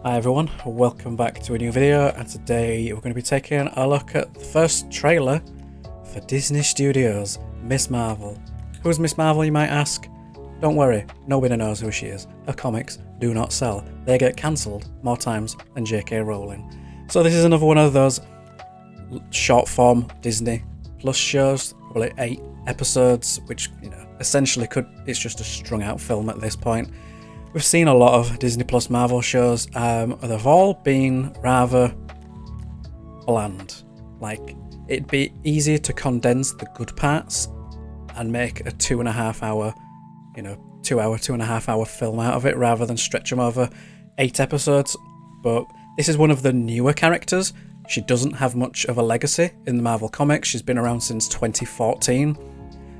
Hi everyone, welcome back to a new video, and today we're going to be taking a look at the first trailer for Disney Studios' Miss Marvel. Who's Miss Marvel, you might ask? Don't worry, nobody knows who she is. Her comics do not sell. They get cancelled more times than J.K. Rowling. So this is another one of those short form Disney Plus shows, probably 8 episodes, which, essentially it's just a strung out film at this point. We've seen a lot of Disney Plus Marvel shows. They've all been rather bland. Like, it'd be easier to condense the good parts and make a 2.5 hour, 2.5 hour film out of it rather than stretch them over 8 episodes. But this is one of the newer characters. She doesn't have much of a legacy in the Marvel comics. She's been around since 2014.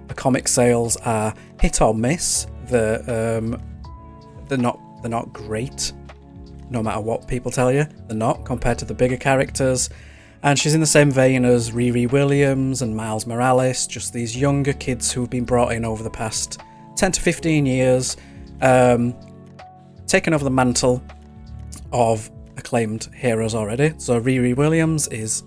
The comic sales are hit or miss. They're not great, no matter what people tell you. They're not, compared to the bigger characters. And she's in the same vein as Riri Williams and Miles Morales, just these younger kids who've been brought in over the past 10 to 15 years, taken over the mantle of acclaimed heroes already. So Riri Williams is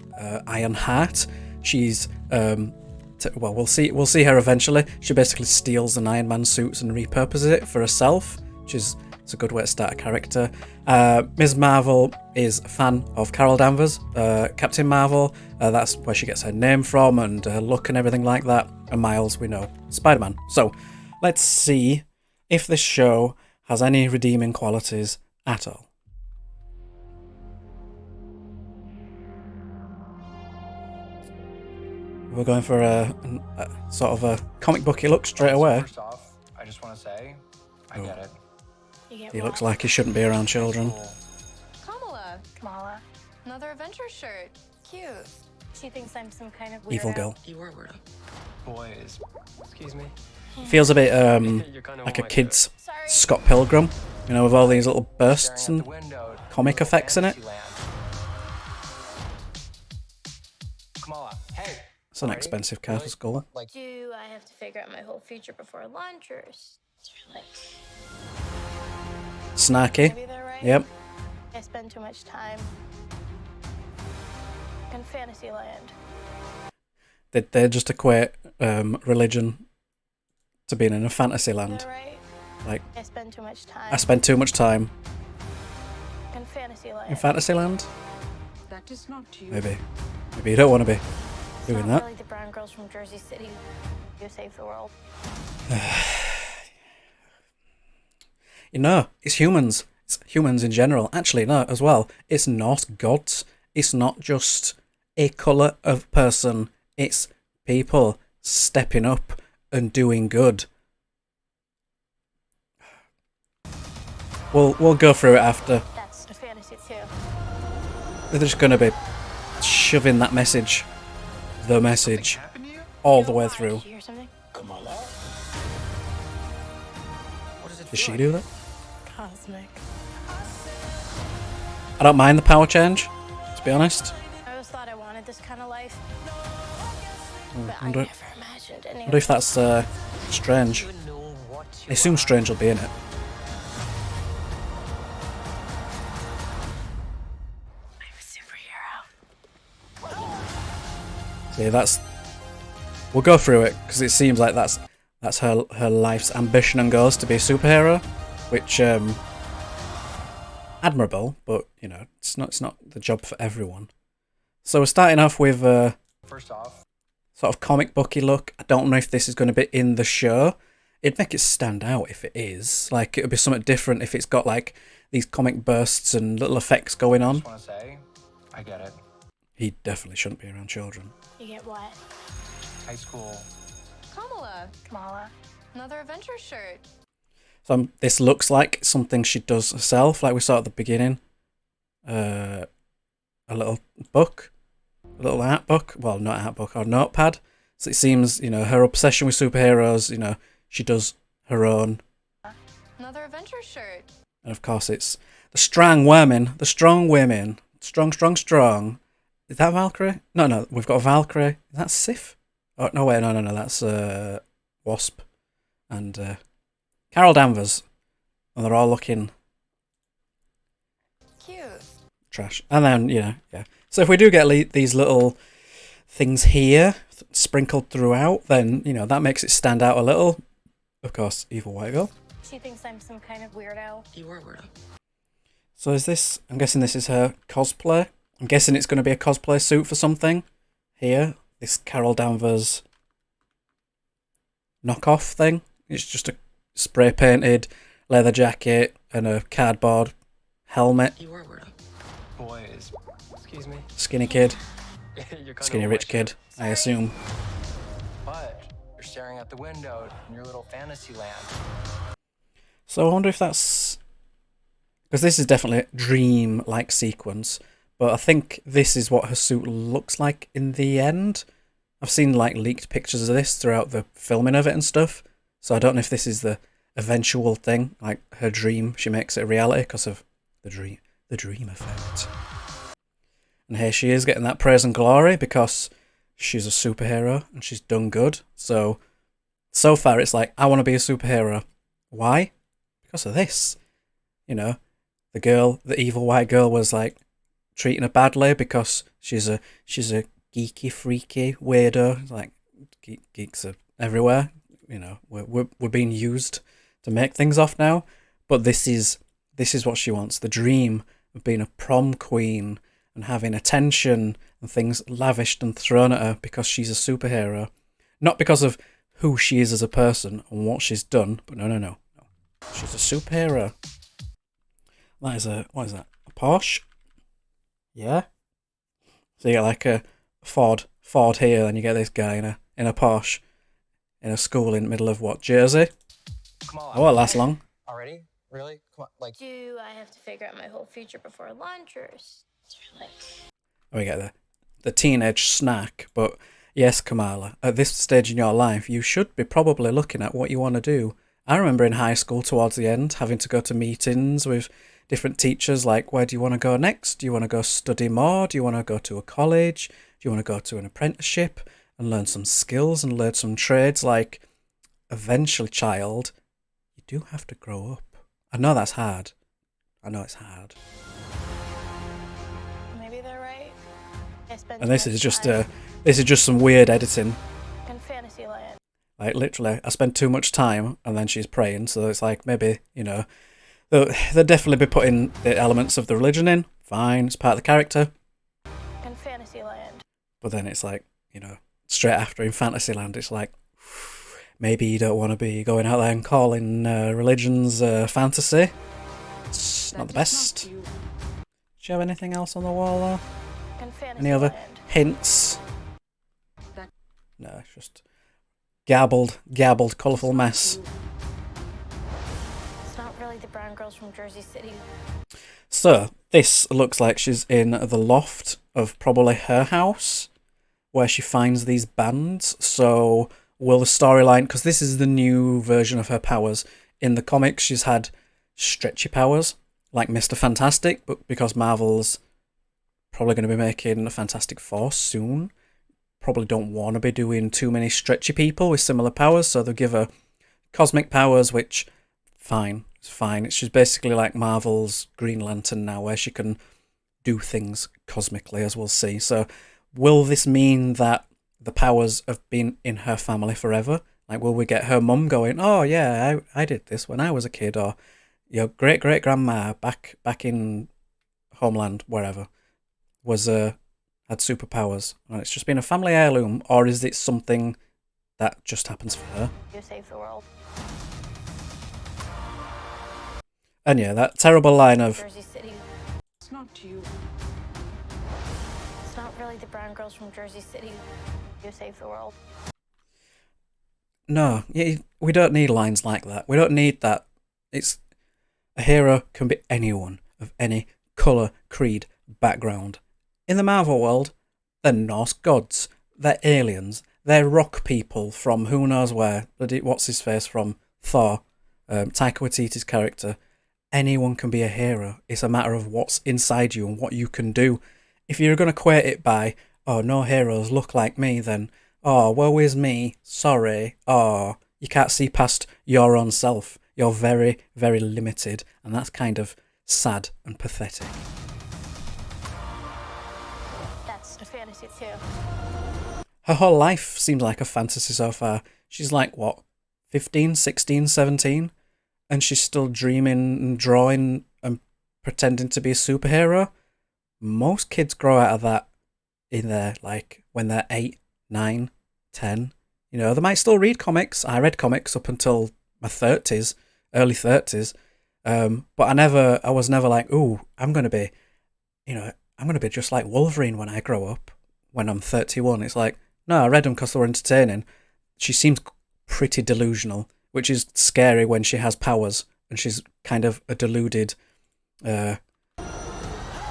Ironheart. She's we'll see her eventually. She basically steals the Iron Man suits and repurposes it for herself, which is a good way to start a character. Ms. Marvel is a fan of Carol Danvers, Captain Marvel. That's where she gets her name from and her look and everything like that. And Miles, we know, Spider-Man. So let's see if this show has any redeeming qualities at all. We're going for a sort of a comic booky look straight away. First off, I just want to say, I get it. He looks like he shouldn't be around children. Kamala. Another Avengers shirt. Cute. She thinks I'm some kind of weirdo. Evil girl. You were weirdo. Boys, excuse me. Feels a bit like a kid's Scott Pilgrim, with all these little bursts and comic effects in it. Kamala, hey. It's an expensive car for school. Do I have to figure out my whole future before lunch, or is there Snarky. maybe they're right? Yep. I spend too much time in Fantasyland. They just equate religion to being in a fantasy land. They're right. Like, I spend too much time I spend too much time in Fantasyland. in Fantasyland. That is not you. Maybe you don't want to be It's doing not that. really the brown girls from Jersey City who save the world. It's humans. It's humans in general. Actually, no, as well. It's not gods. It's not just a colour of person. It's people stepping up and doing good. We'll go through it after. That's a fantasy too. They're just going to be shoving that message, the message, Happened to you? all the way through. Did you hear something? Kamala? What does it Does feel she do that? Cosmic. I don't mind the power change, to be honest. I always thought I wanted this kind of life, but I wonder- never imagined any. I wonder if that's Strange. You know what I assume Strange will be in it. I'm a superhero. See, we'll go through it because it seems like that's her life's ambition and goals, to be a superhero, which admirable, but it's not the job for everyone. So we're starting off with First off, sort of comic booky look. I don't know if this is going to be in the show. It'd make it stand out if it is. Like, it'd be something different if it's got like these comic bursts and little effects going I on. just want to say, I get it. He definitely shouldn't be around children. You get what? High school. Kamala. Another Avengers shirt. So this looks like something she does herself, like we saw at the beginning. A little book, a little art book. Well, not art book, or notepad. So it seems, her obsession with superheroes, she does her own. Another Avengers shirt. And of course it's the strong women. Strong, strong, strong. Is that Valkyrie? No, we've got Valkyrie. Is that Sif? Oh, no, wait, no, that's Wasp. And Carol Danvers. And they're all looking Cute. trash. And then, you know, yeah. So if we do get these little things here sprinkled throughout, then, you know, that makes it stand out a little. Of course, evil white girl. She thinks I'm some kind of weirdo. You are a weirdo. So is this, I'm guessing this is her cosplay. I'm guessing it's going to be a cosplay suit for something. Here, this Carol Danvers knockoff thing. It's just a spray painted leather jacket and a cardboard helmet. You are a weirdo. Boys. Excuse me. Skinny kid. You're kinda Skinny rich kid, I assume. But you're staring out the window in your little fantasy land. So I wonder if that's... Because this is definitely a dream-like sequence. But I think this is what her suit looks like in the end. I've seen like leaked pictures of this throughout the filming of it and stuff. So I don't know if this is the eventual thing, like her dream. She makes it a reality because of the dream effect. And here she is getting that praise and glory because she's a superhero and she's done good. So far it's like, I want to be a superhero. Why? Because of this. You know, the evil white girl was like treating her badly because she's a geeky, freaky weirdo. Like geeks are everywhere. You know, we're being used to make things off now. But this is what she wants. The dream of being a prom queen and having attention and things lavished and thrown at her because she's a superhero. Not because of who she is as a person and what she's done, but no. She's a superhero. That is what is that? A Porsche? Yeah. So you get like a Ford here, then you get this guy in a Porsche in a school in the middle of what, Jersey? Come on. Oh, won't last long. Already? Really? Come on. Like, Do I have to figure out my whole future before lunch, or is there like... Oh, we get the teenage snack, but yes, Kamala, at this stage in your life, you should be probably looking at what you want to do. I remember in high school towards the end having to go to meetings with different teachers like, where do you want to go next? Do you want to go study more? Do you want to go to a college? Do you want to go to an apprenticeship and learn some skills and learn some trades? Like, eventually, child, you do have to grow up. I know that's hard. I know it's hard. Maybe they're right. I spent And this too is much just time some weird editing. in Fantasyland. Like, literally, I spend too much time, and then she's praying, so it's like, maybe, you know, they'll definitely be putting the elements of the religion in. Fine, it's part of the character. In Fantasyland. But then it's like, you know, straight after in Fantasyland, it's like, maybe you don't want to be going out there and calling religions fantasy. It's not the best. Do you have anything else on the wall, though? In Fantasyland. Any other hints? No, it's just gabbled, colourful mess. It's not really the brown girls from Jersey City. So, this looks like she's in the loft of probably her house, where she finds these bands. So, will the storyline... Because this is the new version of her powers. In the comics, she's had stretchy powers, like Mr. Fantastic, but because Marvel's probably going to be making a Fantastic Four soon, probably don't want to be doing too many stretchy people with similar powers, so they'll give her cosmic powers, which, fine. It's fine. She's basically like Marvel's Green Lantern now, where she can do things cosmically, as we'll see. So, will this mean that the powers have been in her family forever? Like, will we get her mum going, oh yeah, I did this when I was a kid, or your great-great-grandma back in Homeland, wherever, was had superpowers, and it's just been a family heirloom, or is it something that just happens for her? You save the world. And yeah, that terrible line of, Jersey City. It's not you. It's not really the brown girls from Jersey City. You save the world. no, we don't need lines like that. We don't need that. It's a hero can be anyone of any colour, creed, background. In the Marvel world, they're Norse gods, they're aliens, they're rock people from who knows where. What's his face from Thor, Taika Waititi's character. Anyone can be a hero. It's a matter of what's inside you and what you can do. If you're going to equate it by, oh, no heroes look like me, then, oh, woe is me, sorry, oh, you can't see past your own self. You're very, very limited, and that's kind of sad and pathetic. fantasy too. Her whole life seems like a fantasy so far. She's like, what, 15, 16, 17? And she's still dreaming and drawing and pretending to be a superhero? Most kids grow out of that in their, like, when they're 8, 9, 10. You know, they might still read comics. I read comics up until my 30s, early 30s. But I was never like, ooh, I'm going to be, I'm going to be just like Wolverine when I grow up, when I'm 31. It's like, no, I read them because they were entertaining. She seems pretty delusional, which is scary when she has powers and she's kind of a deluded,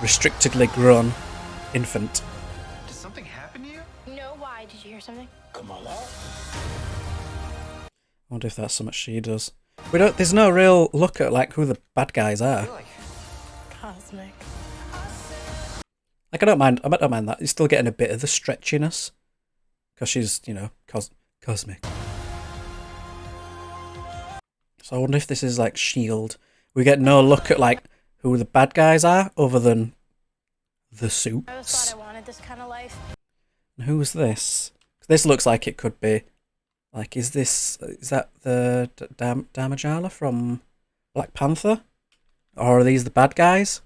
restrictedly grown infant. Did something happen to you? No, why? Did you hear something? Come on out. I wonder if that's something she does. There's no real look at like who the bad guys are. Cosmic. Like I don't mind that. You're still getting a bit of the stretchiness. Because she's, cosmic. So I wonder if this is like S.H.I.E.L.D. We get no look at like who the bad guys are other than the suits. I always thought I wanted this kind of life. And who's this? This looks like it could be like, is that the Damajala from Black Panther? Or are these the bad guys?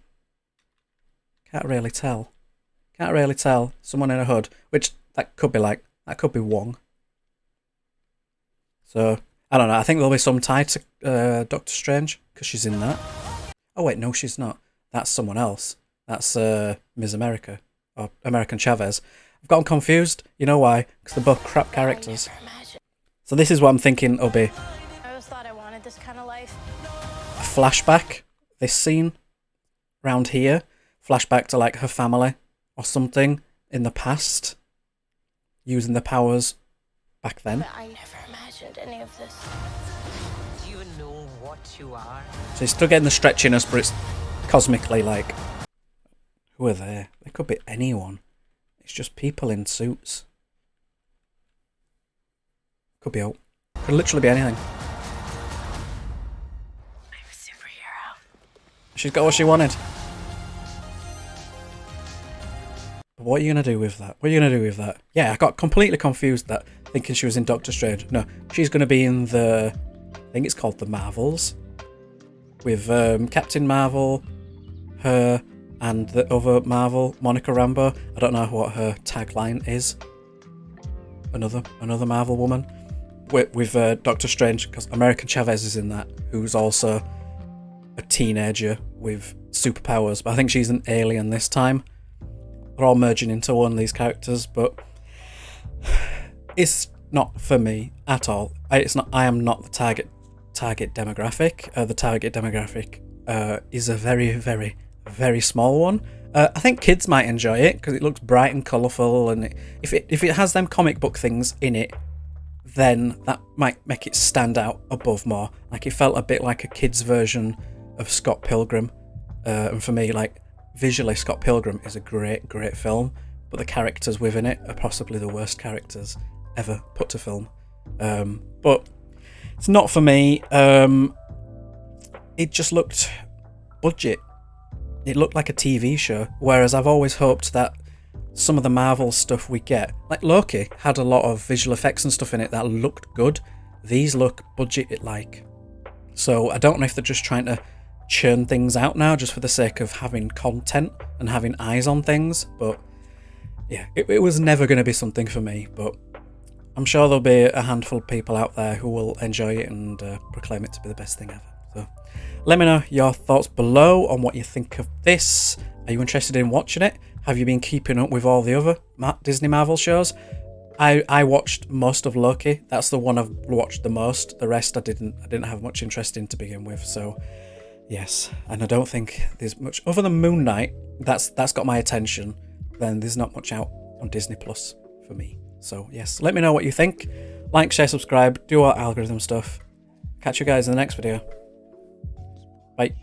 Can't really tell. Someone in a hood, which that could be Wong. So, I don't know. I think there'll be some tie to Doctor Strange, because she's in that. Oh, wait, no, she's not. That's someone else. That's Ms. America, or American Chavez. I've gotten confused. You know why? Because they're both crap characters. So this is what I'm thinking will be I always thought I wanted this kind of life. a flashback, this scene, round here. Flashback to, like, her family, or something, in the past. Using the powers back then. But I never imagined any of this. Do you know what you are? So you're still getting the stretchiness, but it's cosmically like, who are they? They could be anyone. It's just people in suits. Could be out. Could literally be anything. I'm a superhero. She's got what she wanted. But what are you going to do with that? Yeah, I got completely confused that, thinking she was in Doctor Strange. No, she's going to be in I think it's called the Marvels. With Captain Marvel, her, and the other Marvel, Monica Rambeau. I don't know what her tagline is. Another Marvel woman. With Doctor Strange, because American Chavez is in that, who's also a teenager with superpowers. But I think she's an alien this time. They're all merging into one of these characters, but it's not for me at all. I am not the target demographic. The target demographic is a very, very, very small one. I think kids might enjoy it because it looks bright and colourful, and if it has them comic book things in it, then that might make it stand out above more. Like, it felt a bit like a kid's version of Scott Pilgrim, and for me, like, visually Scott Pilgrim is a great film, but the characters within it are possibly the worst characters ever put to film. But it's not for me. It just looked budget. It looked like a TV show, whereas I've always hoped that some of the Marvel stuff we get, like Loki, had a lot of visual effects and stuff in it that looked good. These look budget-like. So I don't know if they're just trying to churn things out now just for the sake of having content and having eyes on things. But yeah, it was never going to be something for me. But I'm sure there'll be a handful of people out there who will enjoy it and proclaim it to be the best thing ever. So let me know your thoughts below on what you think of this. Are you interested in watching it? Have you been keeping up with all the other Disney Marvel shows? I watched most of Loki. That's the one I've watched the most. The rest I didn't have much interest in to begin with. So yes, and I don't think there's much other than Moon Knight. That's got my attention. Then there's not much out on Disney Plus for me. So yes, let me know what you think. Like, share, subscribe, do our algorithm stuff. Catch you guys in the next video. Bye.